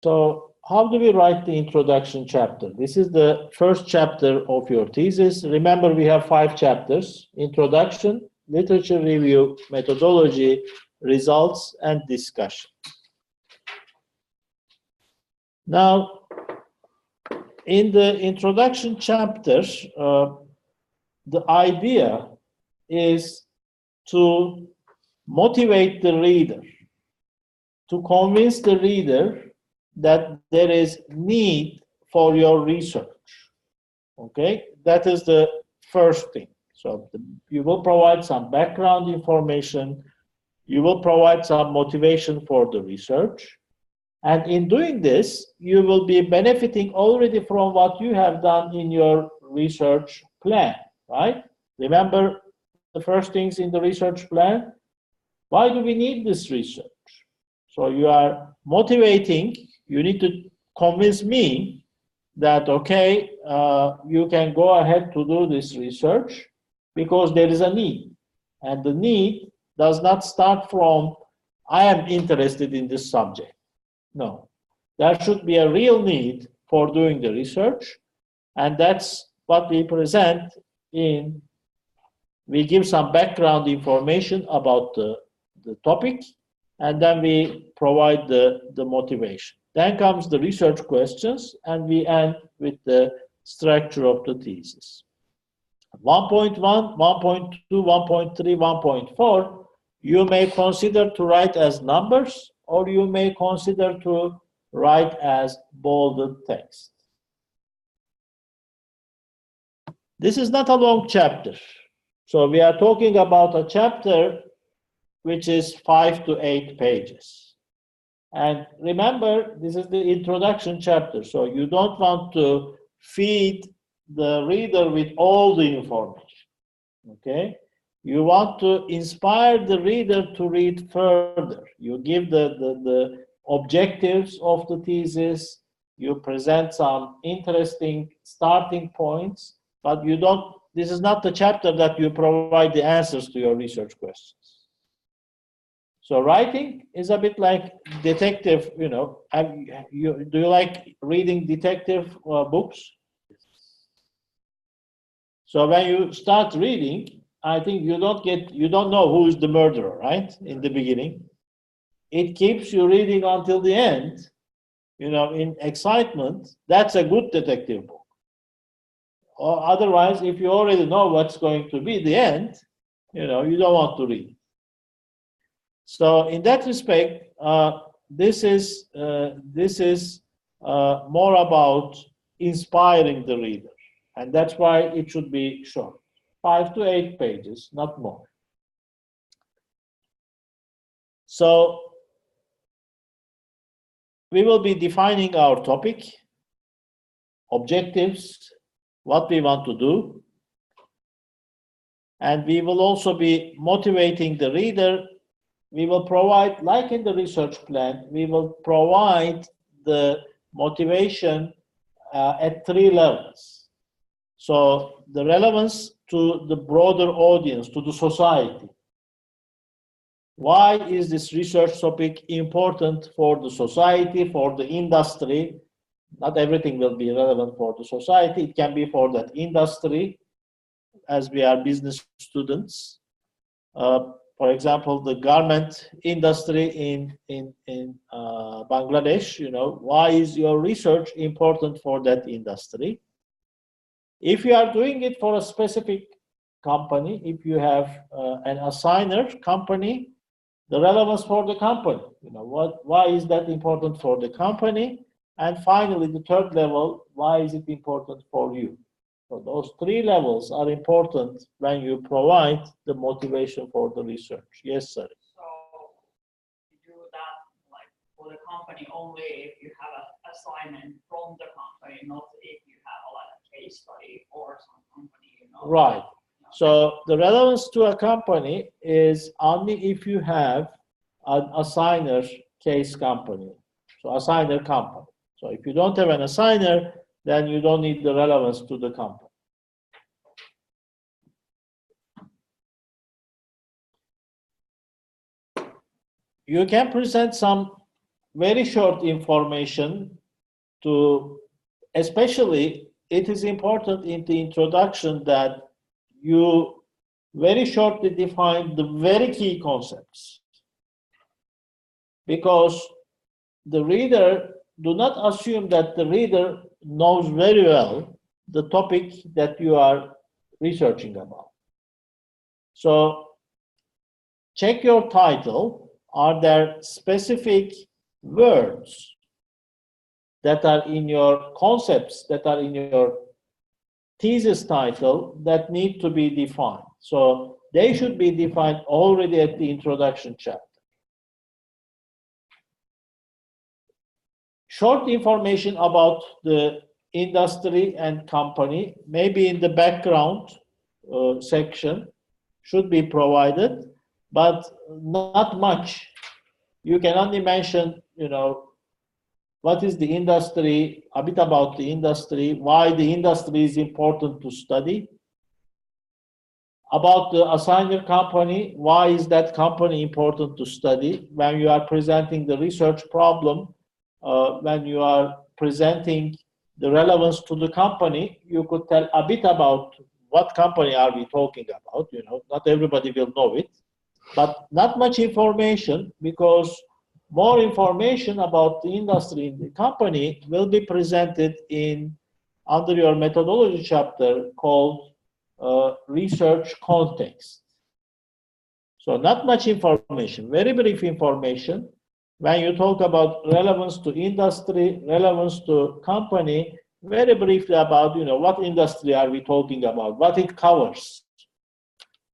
So how do we write the introduction chapter? This is the first chapter of your thesis. Remember, we have 5 chapters: introduction, literature review, methodology, results, and discussion. Now, in the introduction chapter, the idea is to motivate the reader, to convince the reader that there is need for your research. Okay, that is the first thing. So you will provide some background information, you will provide some motivation for the research, and in doing this, you will be benefiting already from what you have done in your research plan, right? Remember the first things in the research plan? Why do we need this research? So you are motivating, you need to convince me that, okay, you can go ahead to do this research because there is a need. And the need does not start from, I am interested in this subject. No, there should be a real need for doing the research, and that's what we present in, we give some background information about the topic, and then we provide the motivation. Then comes the research questions, and we end with the structure of the thesis. 1.1, 1.2, 1.3, 1.4, you may consider to write as numbers, or you may consider to write as bolded text. This is not a long chapter. So we are talking about a chapter which is 5 to 8 pages. And remember, this is the introduction chapter, so you don't want to feed the reader with all the information, okay? You want to inspire the reader to read further. You give the objectives of the thesis, you present some interesting starting points, but you don't, this is not the chapter that you provide the answers to your research questions. So writing is a bit like detective, you know. Do you like reading detective books? So when you start reading, I think you don't know who is the murderer, right? In the beginning. It keeps you reading until the end, you know, in excitement. That's a good detective book. Or otherwise, if you already know what's going to be the end, you know, you don't want to read. So in that respect, this is more about inspiring the reader, and that's why it should be short, 5 to 8 pages, not more. So we will be defining our topic, objectives, what we want to do, and we will also be motivating the reader. We will provide, like in the research plan, we will provide the motivation at 3 levels. So the relevance to the broader audience, to the society. Why is this research topic important for the society, for the industry? Not everything will be relevant for the society. It can be for that industry, as we are business students. For example, the garment industry in Bangladesh, you know, why is your research important for that industry? If you are doing it for a specific company, if you have an assigner company, the relevance for the company, you know, why is that important for the company? And finally, the third level, why is it important for you? So those 3 levels are important when you provide the motivation for the research. Yes, sir. So you do that like for the company only if you have an assignment from the company, not if you have like a case study for some company, you know. Right. So the relevance to a company is only if you have an assigner case company. So assigner company. So if you don't have an assigner, then you don't need the relevance to the company. You can present some very short information to, especially it is important in the introduction that you very shortly define the very key concepts, because the reader, do not assume that the reader knows very well the topic that you are researching about. So check your title. Are there specific words that are in your concepts, that are in your thesis title, that need to be defined? So they should be defined already at the introduction chapter. Short information about the industry and company, maybe in the background section, should be provided, but not much. You can only mention, what is the industry, a bit about the industry, why the industry is important to study, about the assigner company, why is that company important to study. When you are presenting the research problem, when you are presenting the relevance to the company, you could tell a bit about what company are we talking about. Not everybody will know it, but not much information, because more information about the industry and the company will be presented under your methodology chapter called research context. So not much information, very brief information. When you talk about relevance to industry, relevance to company, very briefly about, what industry are we talking about, what it covers,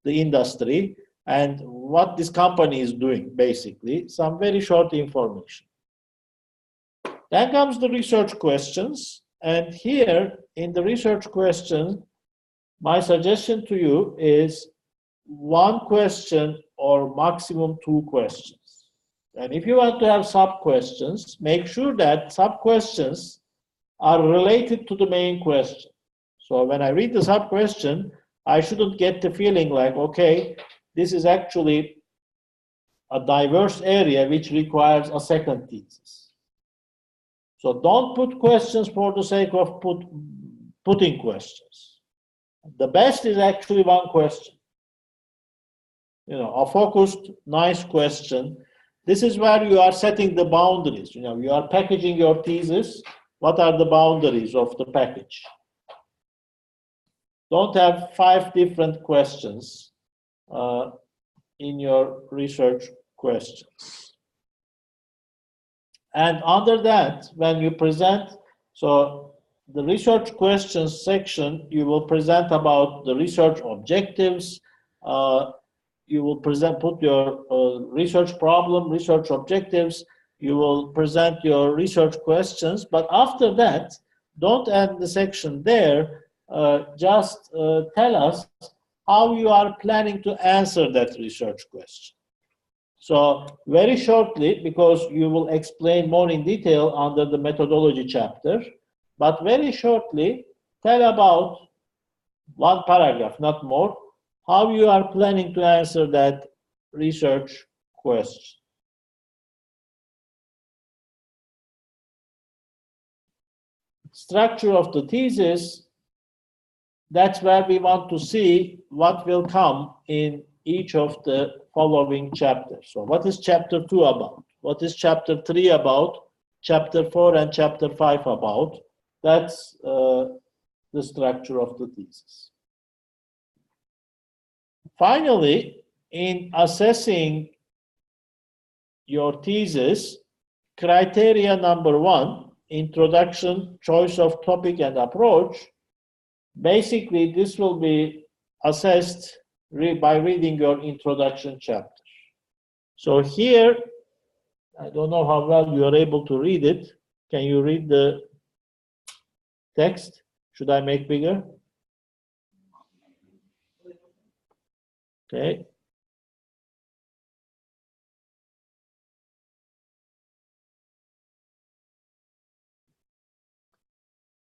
the industry, and what this company is doing, basically, some very short information. Then comes the research questions, and here in the research question, my suggestion to you is one question or maximum two questions. And if you want to have sub-questions, make sure that sub-questions are related to the main question. So when I read the sub-question, I shouldn't get the feeling like, okay, this is actually a diverse area which requires a second thesis. So don't put questions for the sake of putting questions. The best is actually one question. A focused, nice question. This is where you are setting the boundaries. You are packaging your thesis. What are the boundaries of the package? Don't have 5 different questions in your research questions. And under that, when you present, so the research questions section, you will present about the research objectives. You will put your research problem, research objectives. You will present your research questions. But after that, don't end the section there. Just tell us how you are planning to answer that research question. So very shortly, because you will explain more in detail under the methodology chapter, but very shortly, tell about one paragraph, not more, how you are planning to answer that research question. Structure of the thesis, that's where we want to see what will come in each of the following chapters. So what is chapter 2 about? What is chapter 3 about? Chapter 4 and chapter 5 about? That's the structure of the thesis. Finally, in assessing your thesis, criteria number 1, introduction, choice of topic and approach. Basically, this will be assessed by reading your introduction chapter. So here, I don't know how well you are able to read it. Can you read the text? Should I make bigger? Okay.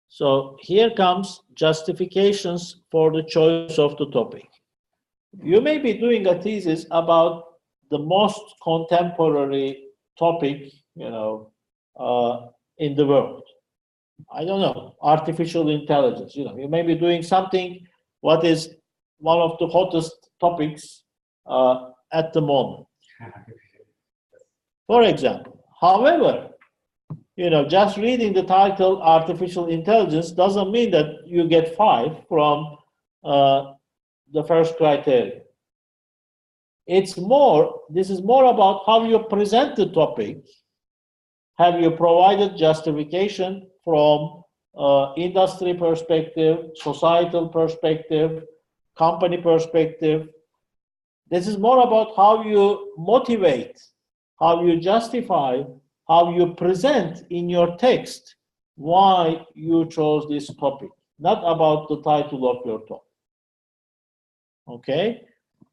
So here comes justifications for the choice of the topic. You may be doing a thesis about the most contemporary topic in the world. I don't know, artificial intelligence. You may be doing something what is one of the hottest topics at the moment. For example, however, just reading the title artificial intelligence doesn't mean that you get 5 from the first criteria. This is more about how you present the topic. Have you provided justification from industry perspective, societal perspective, company perspective? This is more about how you motivate, how you justify, how you present in your text why you chose this topic, not about the title of your talk. Okay?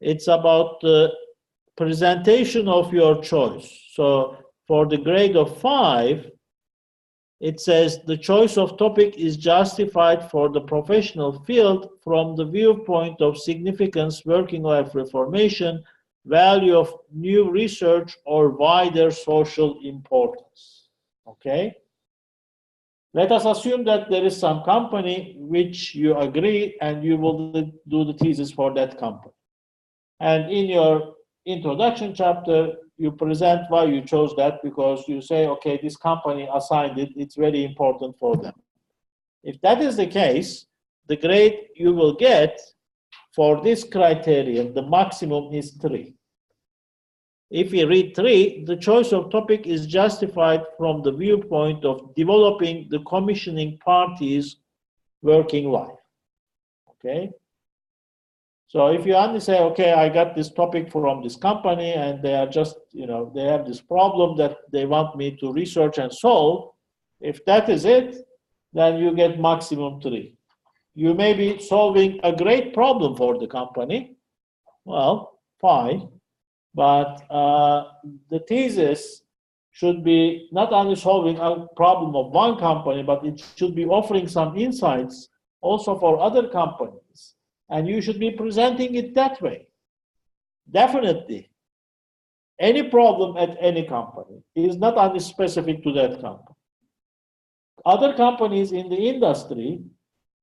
It's about the presentation of your choice. So for the grade of 5, it says the choice of topic is justified for the professional field from the viewpoint of significance, working life reformation, value of new research, or wider social importance. Okay? Let us assume that there is some company which you agree and you will do the thesis for that company. And in your introduction chapter, you present why you chose that, because you say, okay, this company assigned it, it's very important for them. If that is the case, the grade you will get for this criterion, the maximum is 3. If you read 3, the choice of topic is justified from the viewpoint of developing the commissioning party's working life. Okay? So if you only say, okay, I got this topic from this company and they are just, they have this problem that they want me to research and solve, if that is it, then you get maximum 3. You may be solving a great problem for the company. Well, fine. But the thesis should be not only solving a problem of one company, but it should be offering some insights also for other companies. And you should be presenting it that way. Definitely. Any problem at any company is not only specific to that company. Other companies in the industry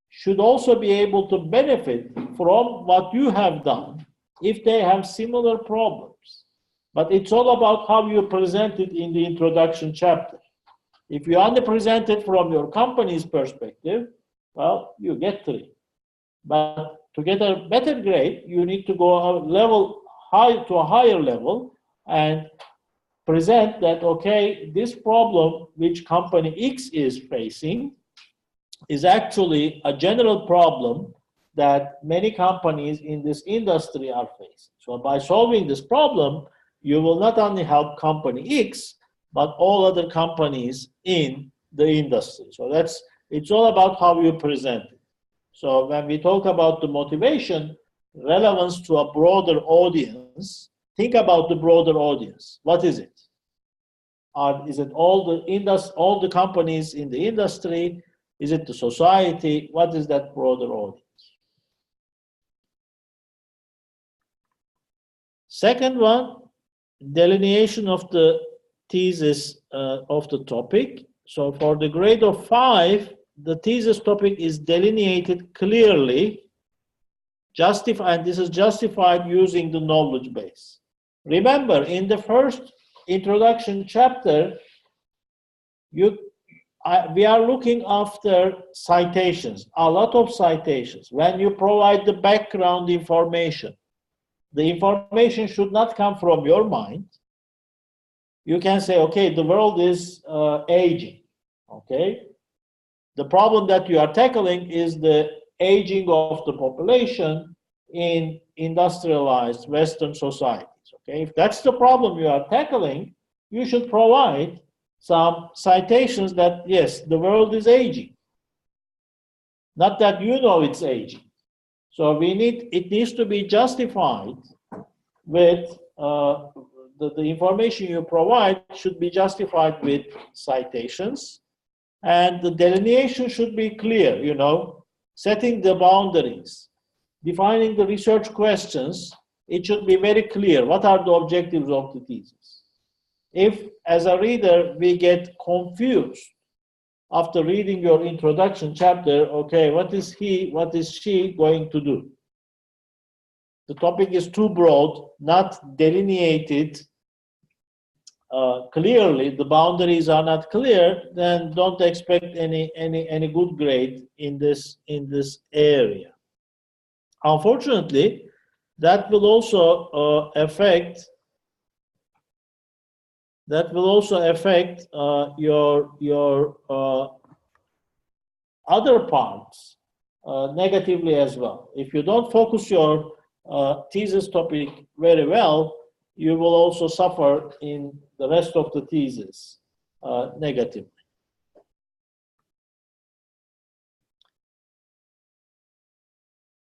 should also be able to benefit from what you have done if they have similar problems. But it's all about how you present it in the introduction chapter. If you only present it from your company's perspective, well, you get 3. But to get a better grade, you need to go to a higher level and present that, okay, this problem which company X is facing is actually a general problem that many companies in this industry are facing. So by solving this problem, you will not only help company X, but all other companies in the industry. So it's all about how you present it. So when we talk about the motivation, relevance to a broader audience, think about the broader audience. What is it? Is it all the companies in the industry? Is it the society? What is that broader audience? Second one, delineation of the thesis of the topic. So for the grade of 5, the thesis topic is delineated clearly, and this is justified using the knowledge base. Remember, in the first introduction chapter, we are looking after citations, a lot of citations. When you provide the background information, the information should not come from your mind. You can say, okay, the world is aging, okay? The problem that you are tackling is the aging of the population in industrialized Western societies, okay? If that's the problem you are tackling, you should provide some citations that, yes, the world is aging. Not that you know it's aging. So it needs to be justified with, the information you provide should be justified with citations. And the delineation should be clear, setting the boundaries, defining the research questions. It should be very clear. What are the objectives of the thesis? if, as a reader, we get confused after reading your introduction chapter, okay, what is he, what is she going to do? The topic is too broad, not delineated clearly, the boundaries are not clear, then don't expect any good grade in this area. Unfortunately, that will also affect your other parts negatively as well. If you don't focus your thesis topic very well, you will also suffer in the rest of the thesis negatively.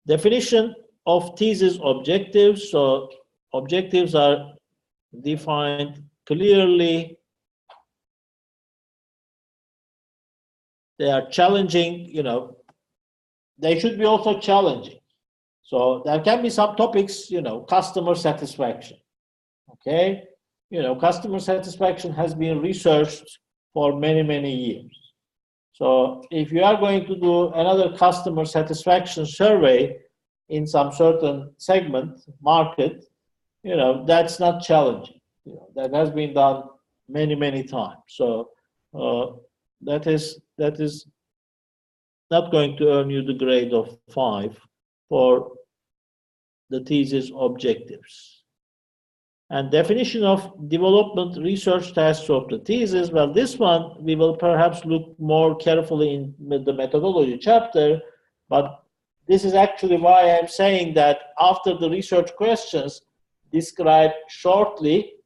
Definition of thesis objectives. So objectives are defined clearly. They are challenging, they should be also challenging. So there can be some topics, customer satisfaction. Okay, customer satisfaction has been researched for many, many years. So if you are going to do another customer satisfaction survey in some certain segment, market, that's not challenging. That has been done many, many times. So that is not going to earn you the grade of 5 for the thesis objectives. And definition of development research tasks of the thesis, well, this one we will perhaps look more carefully in the methodology chapter, but this is actually why I'm saying that after the research questions, describe shortly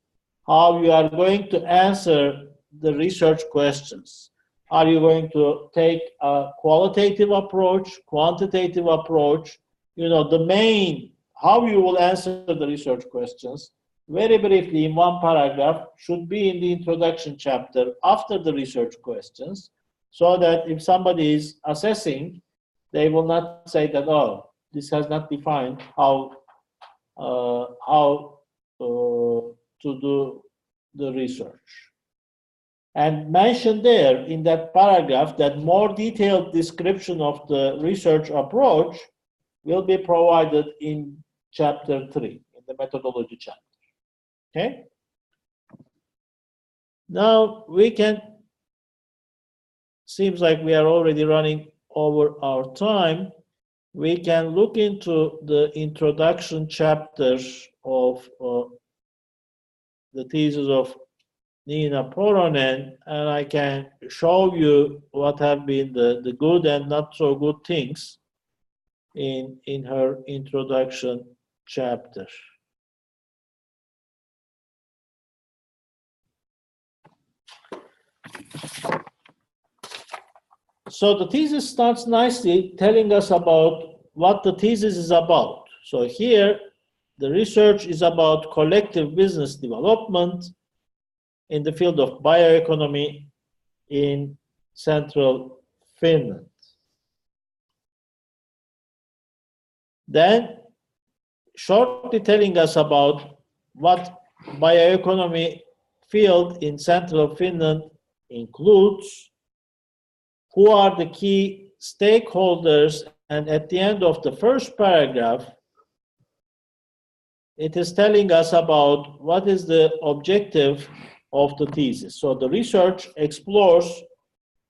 how you are going to answer the research questions. Are you going to take a qualitative approach, quantitative approach? The main, how you will answer the research questions, very briefly in one paragraph, should be in the introduction chapter after the research questions, so that if somebody is assessing, they will not say that, oh, this has not defined how to do the research. And mention there in that paragraph that more detailed description of the research approach will be provided in chapter 3, in the methodology chapter. Okay? Now seems like we are already running over our time. We can look into the introduction chapters of the thesis of Nina Poronen, and I can show you what have been the good and not so good things in her introduction chapter. So the thesis starts nicely telling us about what the thesis is about. So here, the research is about collective business development in the field of bioeconomy in central Finland. Then, shortly telling us about what bioeconomy field in central Finland includes, who are the key stakeholders, and at the end of the first paragraph, it is telling us about what is the objective of the thesis. So the research explores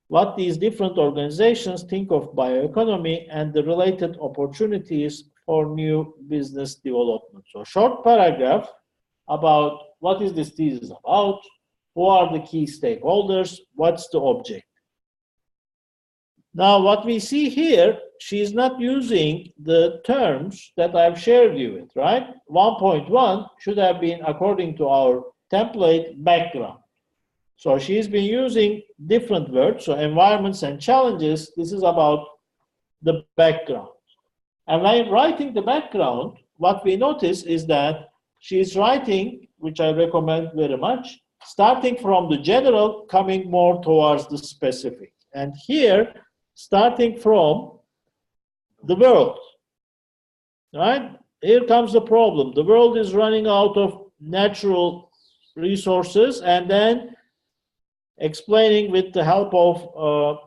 what these different organizations think of bioeconomy and the related opportunities for new business development. So short paragraph about what is this thesis about, who are the key stakeholders, what's the object. Now, what we see here, she's not using the terms that I've shared you with, right? 1.1 should have been, according to our template, background. So she's been using different words, so environments and challenges. This is about the background. And when writing the background, what we notice is that she's writing, which I recommend very much, starting from the general, coming more towards the specific. And here, starting from the world, right? Here comes the problem. The world is running out of natural resources, and then explaining with the help of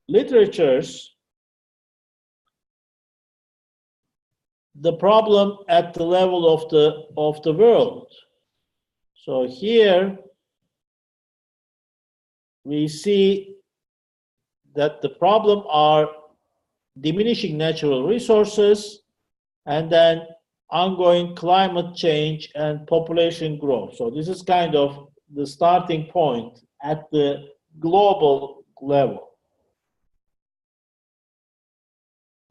literatures the problem at the level of the world. So here we see that the problem are diminishing natural resources and then ongoing climate change and population growth. So this is kind of the starting point at the global level.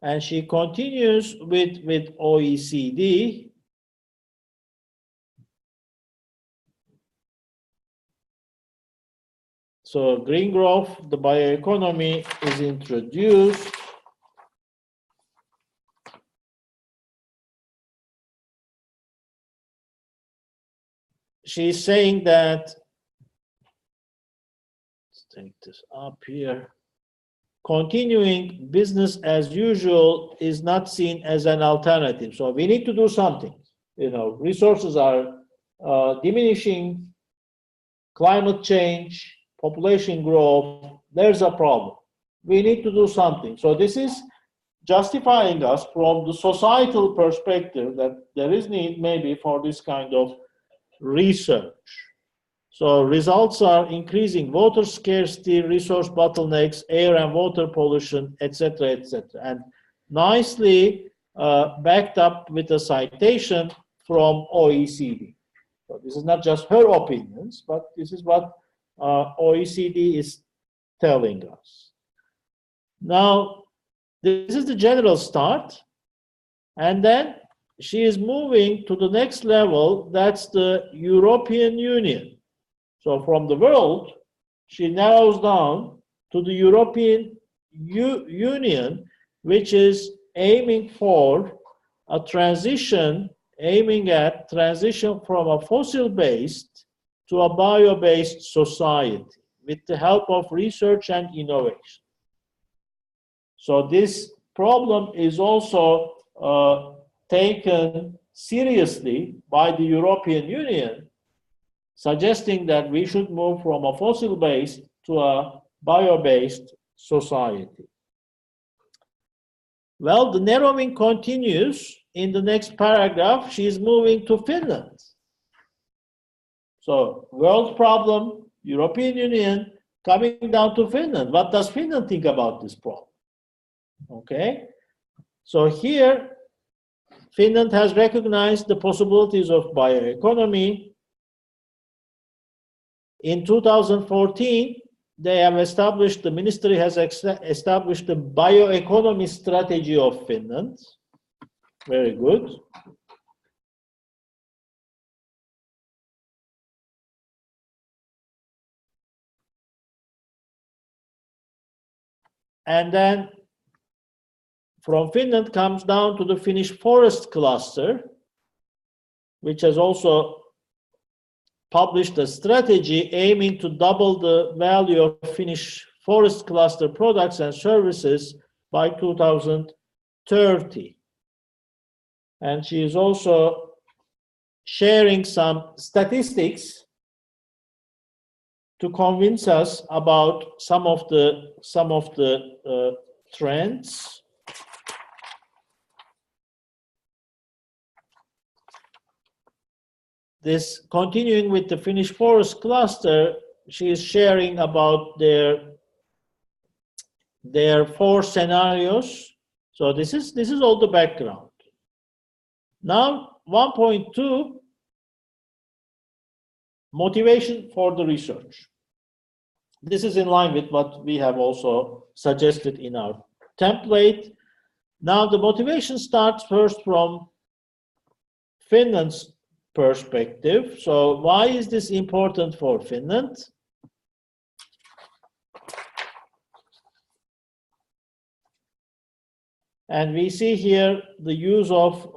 And she continues with OECD. So green growth, the bioeconomy is introduced. She's saying that, let's take this up here, continuing business as usual is not seen as an alternative. So we need to do something. You know, resources are diminishing, climate change, population growth, there's a problem. We need to do something. So this is justifying us from the societal perspective that there is need maybe for this kind of research. So results are increasing water scarcity, resource bottlenecks, air and water pollution, etc., etc. And nicely backed up with a citation from OECD. So this is not just her opinions, but this is what OECD is telling us. Now, this is the general start, and then she is moving to the next level, that's the European Union. So from the world, she narrows down to the European Union, which is aiming for a transition, aiming at transition from a fossil-based to a bio-based society with the help of research and innovation. So this problem is also taken seriously by the European Union, suggesting that we should move from a fossil-based to a bio-based society. Well, the narrowing continues. In the next paragraph, she is moving to Finland. So, world problem, European Union, coming down to Finland. What does Finland think about this problem? Okay, so here, Finland has recognized the possibilities of bioeconomy. In 2014, they have established, the ministry has established the bioeconomy strategy of Finland. Very good. And then from Finland comes down to the Finnish forest cluster, which has also published a strategy aiming to double the value of Finnish forest cluster products and services by 2030. And she is also sharing some statistics to convince us about some of the trends. This, continuing with the Finnish forest cluster, she is sharing about their 4 scenarios. So this is all the background. Now 1.2, motivation for the research. This is in line with what we have also suggested in our template. Now the motivation starts first from Finland's perspective. So why is this important for Finland? And we see here the use of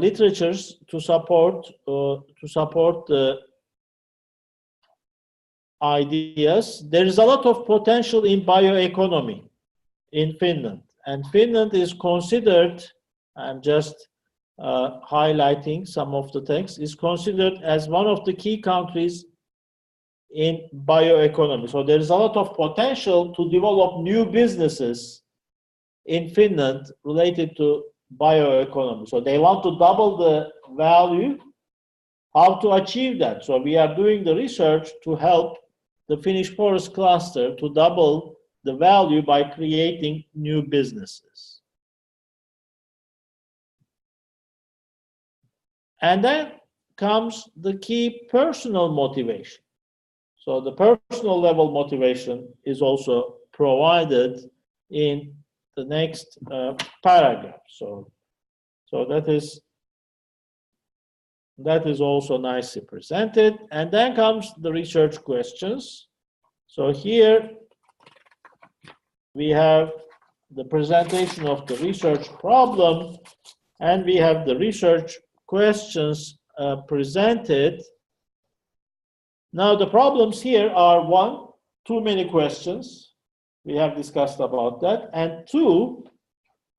literatures to support the ideas. There is a lot of potential in bioeconomy in Finland. And Finland is considered, I'm just highlighting some of the text, is considered as one of the key countries in bioeconomy. So there is a lot of potential to develop new businesses in Finland related to bioeconomy. So they want to double the value. How to achieve that? So we are doing the research to help the Finnish forest cluster to double the value by creating new businesses. And then comes the key personal motivation. So the personal level motivation is also provided in the next paragraph. So that is also nicely presented. And then comes the research questions. So here we have the presentation of the research problem, and we have the research questions presented. Now the problems here are: one, too many questions. We have discussed about that. And two,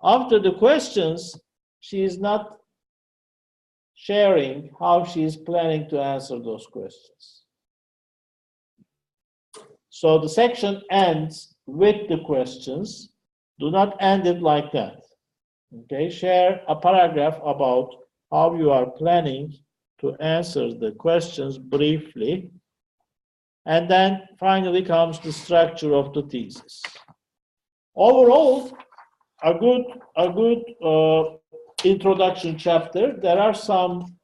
after the questions, she is not sharing how she is planning to answer those questions. So the section ends with the questions. Do not end it like that. Okay, share a paragraph about how you are planning to answer the questions briefly. And then finally comes the structure of the thesis. Overall, a good introduction chapter. There are some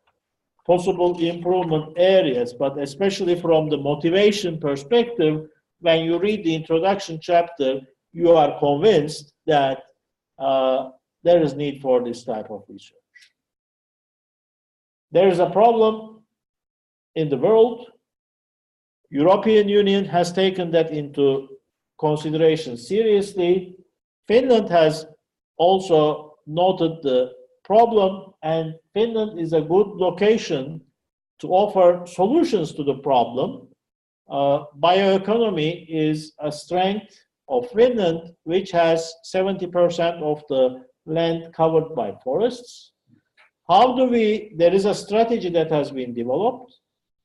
possible improvement areas, but especially from the motivation perspective, when you read the introduction chapter, you are convinced that there is need for this type of research. There is a problem in the world. European Union has taken that into consideration seriously. Finland has also noted the problem, and Finland is a good location to offer solutions to the problem. Bioeconomy is a strength of Finland, which has 70% of the land covered by forests. There is a strategy that has been developed,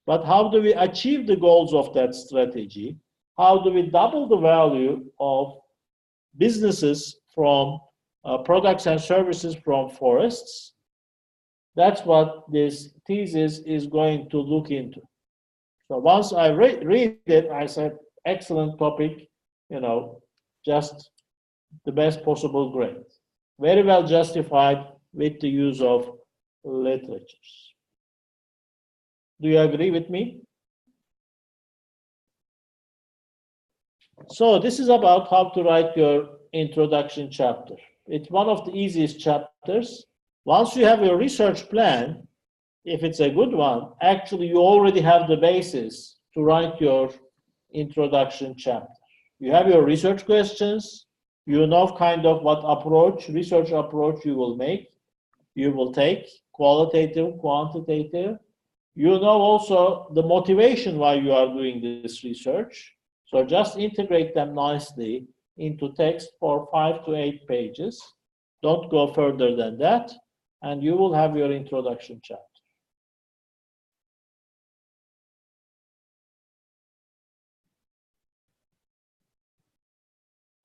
but how do we achieve the goals of that strategy? How do we double the value of businesses from products and services from forests? That's what this thesis is going to look into. So once I read it, I said, excellent topic, just the best possible grade. Very well justified with the use of literatures. Do you agree with me? So this is about how to write your introduction chapter. It's one of the easiest chapters. Once you have your research plan, if it's a good one, actually you already have the basis to write your introduction chapter. You have your research questions, you know kind of what research approach you will take, qualitative, quantitative. You know also the motivation why you are doing this research. So just integrate them nicely into text for 5 to 8 pages. Don't go further than that, and you will have your introduction chapter.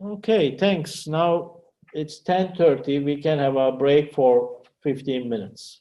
Okay, thanks. Now it's 10:30. We can have a break for 15 minutes.